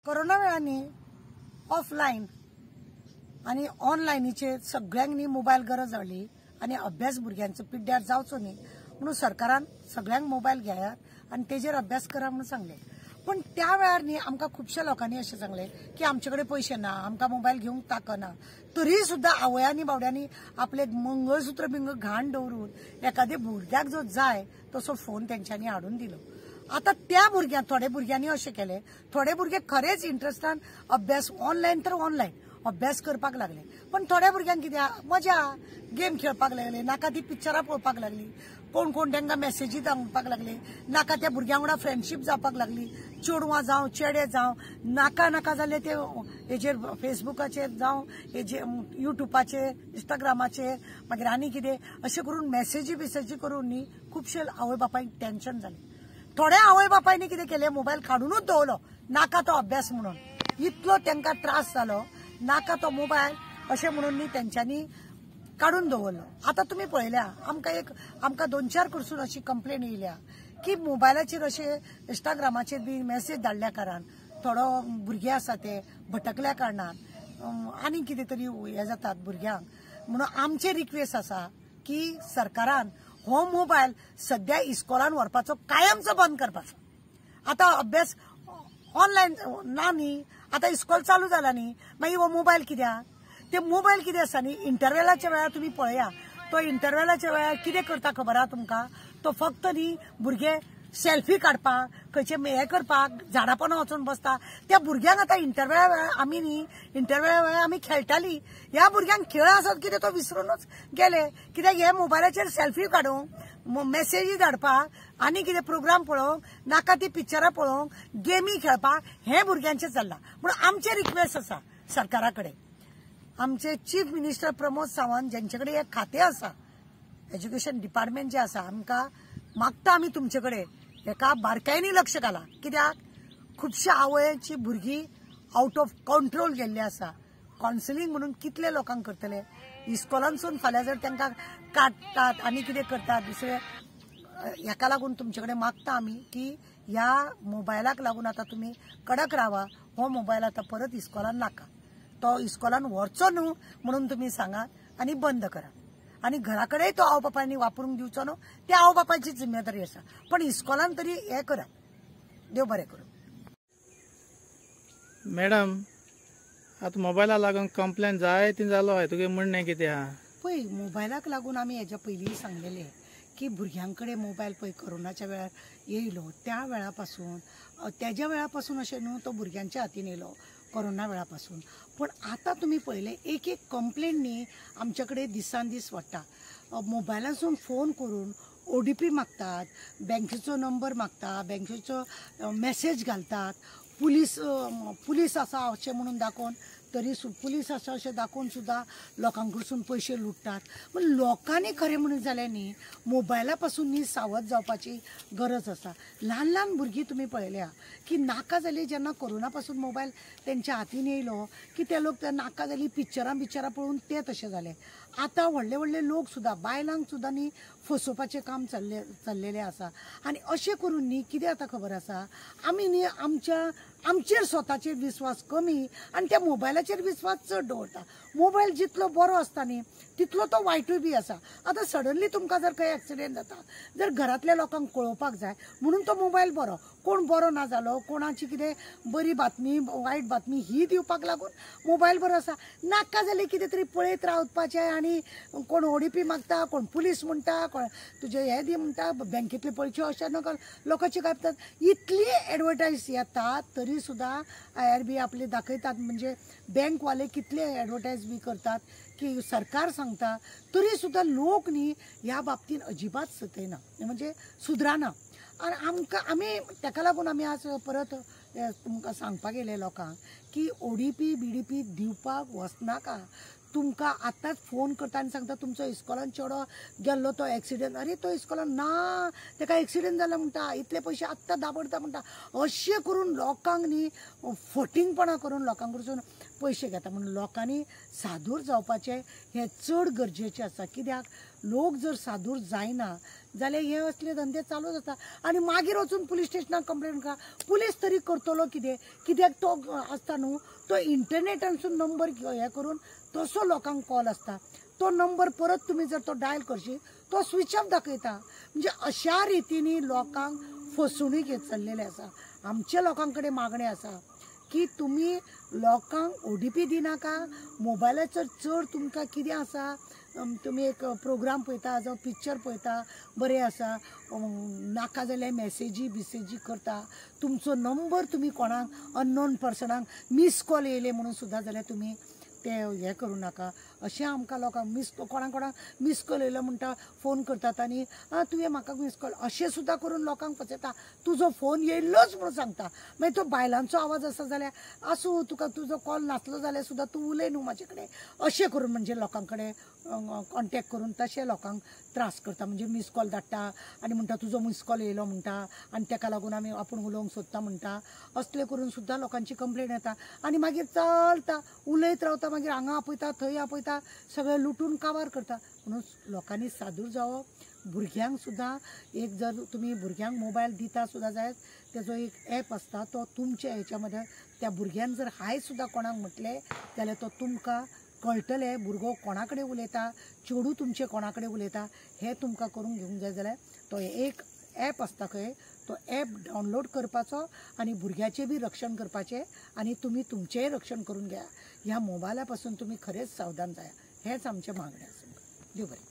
Corona वेळांनी offline आणि ऑनलायनीचे सगळ्यांनी mobile गरज जाली आणि अभ्यास भुरग्यांचो पिड्ड्यार जावचो न्ही म्हणून सरकारान सगळ्यांक मोबाईल घेयात आणि तेजेर अभ्यास करा म्हणून सांगले। पण त्या वेळार न्ही आमकां खुबश्या लोकांनी अशें सांगले की आमचे कडेन पयशे ना, आमकां मोबाईल घेवंक ताकना। तरी सुद्धा आवयांनी बावड्यांनी आपले मंगळसूत्र बिंग घाण दवरून एखाद्या भुरग्याक जो जाय तसो फोन तेंच्यांनी हाडून दिलो। आता त्या भुरग्यांक थोडे भुरग्यांनी अशें केले, थोडे भुरगे खरेच इंट्रस्टान अभ्यास ऑनलायन तर ऑनलायन अभ्यास करपाक लागले। पण थोड्या भुरग्यांक कित्याक मजा गेम खेळपाक लागले, नाका ती पिक्चरां पळोवपाक लागली, कोण कोण तांकां मेसेजी धाडपाक लागले, नाका त्या भुरग्यां वांगडा फ्रेंडशीप जावपाक लागली, चेडवां जावं चेडे जावं नाका नाका जाले ते हेजेर फेसबुकाचेर जावं हेजेर युट्यूबाचेर इंस्टाग्रामाचेर मागीर आनी कितें अशें करून मेसेजी करून न्ही खुबशे आवय बापायक टेन्शन जालें। थोड्या आवय बापायनी कितें केलें, मोबायल काडूनच दवरलो, नाका तो अभ्यास म्हणून। इतलो तांकां त्रास जालो, नाका तो मोबायल अशें म्हणून न्ही तेंच्यांनी काडून दवरलो। आता तुम्ही पळयल्या आमकां 2-4 कडसून अशी कंप्लेन येयल्या की मोबायलाचेर अशे इंस्टाग्रामाचेर बी मेसेज धाडल्या कारणान थोडो भुरगे आसा ते भटकल्या कारणान आनी कितें तरी हे जातात भुरग्यांक, म्हणून आमचे रिक्वेस्ट आसा की सरकारान हो मोबायल सध्या इस्कॉलान व्हरपाचो कायमचो बंद करपाचो। आता अभ्यास ऑनलायन ना न्ही, आता इस्कॉल चालू जाला न्ही, मागीर हो मोबायल कित्याक? ते मोबायल कितें आसा न्ही, इंटरवॅलाच्या वेळार तुम्ही पळया, तो इंटरवॅलाच्या वेळार कितें करता खबर आहा तुमकां? तो फक्त न्ही भुरगे सेल्फी काडपाक, खंयचे हे करपाक झाडां पोंदा वचून बसता। त्या भुरग्यांक आता इंटरवॅला वेळार आमी न्ही इंटरवॅला वेळार आमी खेळटाली, ह्या भुरग्यांक खेळ आसत कितें तो विसरूनच गेले, कित्याक हे मोबायलाचेर सेल्फी काडूंक, मेसेजी धाडपाक आनी कितें प्रोग्राम पळोवंक, नाका ती पिक्चरां पळोवंक, गेमी खेळपाक हे भुरग्यांचें चल्लां। म्हणून आमचे रिक्वेस्ट आसा सरकारा कडेन, आमचे चीफ मिनिस्टर प्रमोद सावंत जेंचे कडेन एक खातें आसा, एज्युकेशन डिपार्टमेंट जे आसा, आमकां मागता आमी तुमचे कडेन हेका बारकायेनी लक्ष घाला। कित्याक खुबश्या आवयांची भुरगीं आउट ऑफ कंट्रोल गेल्ली आसा। कावन्सिलींग म्हणून कितले लोकांक करतले, इस्कॉलांसून फाल्यां जर तांकां काडटात आनी कितें करतात दुसरे, हेका लागून तुमचे कडेन मागता आमी की ह्या मोबायलाक लागून आता तुमी कडक रावा। हो मोबायल आता परत इस्कॉलान नाका, तो इस्कॉलान व्हरचो न्हू म्हणून तुमी सांगात आनी बंद करा। आणि घराकडे तो आवय बापायनी वापरूंक दिवचो न्हू, त्या आवय बापायची जिम्मेदारी आसा, पण इस्कॉलान तरी हे करा। देव बरें करूं। मॅडम, आता मोबायला लागून कंप्लेन जायती जालो आहे, तुगे म्हणणें कितें आहा? पळय, मोबायलाक लागून आमी हेच्या पयलीं सांगलेले की भुरग्यांकडे मोबायल पळय कोरोनाच्या वेळार येयलो, त्या वेळापासून त्याच्या वेळापासून अशें न्हू तो भुरग्यांच्या हातीन येयलो कोरोना वेळापासून। पण आता तुम्ही पळयलें एक कंप्लेन न्ही आमचे कडेन दिसान दीस वाडटा। मोबायलासून फोन करून ODP मागतात, बँकेचो नंबर मागतात, बँकेचो मेसेज घालतात, पुलीस आसा अशें म्हणून दाखोवन तरी पुलीस आसा अशें दाखोवन सुद्दां लोकां कडसून पयशे लुटतात। पण लोकांनी खरें म्हणून जालें न्ही मोबायला पासून न्ही सावध जावपाची गरज आसा। ल्हान ल्हान भुरगीं तुमी पळयल्या की नाका जाली जेन्ना कोरोना पासून मोबायल तेंच्या हातीन येयलो की ते लोक नाका जाली पिक्चरां पळोवन ते तशें जाले। आता व्हडले व्हडले लोक सुद्दां बायलांक सुद्दां न्ही फसोवपाचें काम चल्लेलें आसा। आनी अशें करून न्ही कितें जाता खबर आसा, आमी न्ही आमचेर स्वताचेर विश्वास कमी आनी त्या मोबायलाचेर विश्वास चड दवरता। मोबायल जितलो बरो आसता न्ही तितलो तो वायटूय बी आसा। आता सडनली तुमकां जर खंय एक्सिडेंट जाता, जर घरातल्या लोकांक कळोवपाक जाय म्हणून तो मोबायल बरो, कोण बरो ना जालो, कोणाची कितें बरी बातमी वायट बातमी ही दिवपाक लागून मोबायल बरो आसा। नाका जाल्यार कितें तरी पळयत रावपाचें आनी कोण ODP मागता, कोण पुलीस म्हणटा, कोण तुजे हे दी म्हणटा, बँकेतले पयशे अशें नकळ लोकांचे कापतात। इतली एडवर्टायज येता तरी सुद्दां IRB आपले दाखयतात, म्हणजे बँकवाले कितले एडवर्टायज बी करतात की सरकार सांगता तरी सुद्दां लोक न्ही ह्या बाबतीन अजिबात सतयना, म्हणजे सुधराना। आनी आमी ताका लागून आमी आज परत तुमकां सांगपाक येयले लोकांक की ODP BDP दिवपाक वचनाका। तुमकां आतांच फोन करता आनी सांगता तुमचो इस्कॉलान चेडो गेल्लो तो एक्सिडेंट, अरे तो इस्कॉलान ना, ताका एक्सिडेंट जाला म्हणटा, इतले पयशे आत्तां दाबडता म्हणटा, अशें करून लोकांक न्ही फटींगपणां करून लोकां कडसून पयशे घेता। म्हणून लोकांनी सादूर जावपाचें हें चड गरजेचें आसा। कित्याक लोक जर सादूर जायना जाल्यार हे असले धंदे चालू जाता आनी मागीर वचून पुलीस स्टेशनाक कंप्लेन करा. पुलीस तरी करतलो कित्याक तो आसता न्हू तो इंटरनेटानसून नंबर हे करून तसो लोकांक कॉल आसता. तो नंबर परत तुम्ही जर तो डायल करशी तो स्विच ऑफ दाखयता. म्हणजे अशा रितीनी लोकांक फसवणूक येत चल्लेले आसा. आमच्या लोकांकडे मागणे आसा की तुम्ही लोकांक OTP दिनाका. मोबायलाचेर चड तुमकां कितें आसा तुम्ही एक प्रोग्राम पळयता जावं पिक्चर पळयता बरें आसा नाका जाल्यार मेसेजी करता. तुमचो नंबर तुम्ही कोणाक अननोन पर्सनाक मिस कॉल येयले म्हणून सुद्दां जाल्यार तुम्ही ते हे करूं नाका. अशें आमकां लोकांक कोणाक मिस कॉल येयलो म्हणटा फोन करतात आनी तुवें म्हाका मिस कॉल अशें सुद्दां करून लोकांक फसयता. तुजो फोन येयल्लोच म्हणून सांगता. मागीर तो बायलांचो आवाज आसा जाल्यार आसूं तुका तुजो कॉल नासलो जाल्यार सुद्दां तूं उलय न्हू म्हाजे कडेन अशें करून म्हणजे लोकां कडेन कॉन्टेक्ट करून तशें लोकांक त्रास करता. म्हणजे मिस कॉल धाडटा आनी म्हणटा तुजो मिस कॉल येयलो म्हणटा आनी ताका लागून आपूण उलोवंक सोदता म्हणटा. असले करून सुद्दां लोकांची कंप्लेन येता आनी मागीर चलता उलयत रावता. मागीर हांगा आपयता थंय आपयता सगळें लुटून काबार करता. म्हणून लोकांनी सादूर जावप. भुरग्यांक सुद्दां एक जर तुमी भुरग्यांक मोबायल दिता सुद्दां जायत तेजो एक ॲप आसता तो तुमच्या हेच्या मध्ये त्या भुरग्यान जर हाय सुद्दां कोणाक म्हटलें जाल्यार तो तुमकां कळटलें भुरगो कोणा कडेन उलयता चेडूं तुमचें कोणा कडेन उलयता हें तुमकां करून घेवंक जाय. जाल्यार तो एक ॲप आसता खंय तो ॲप डावनलोड करपाचो आनी भुरग्याचें बी रक्षण करपाचें आनी तुमी तुमचेंय रक्षण करून घ्या. ह्या मोबायला पासून तुम्ही खरेंच सावधान जाया हेच आमचें मागणें आसा. देव बरें.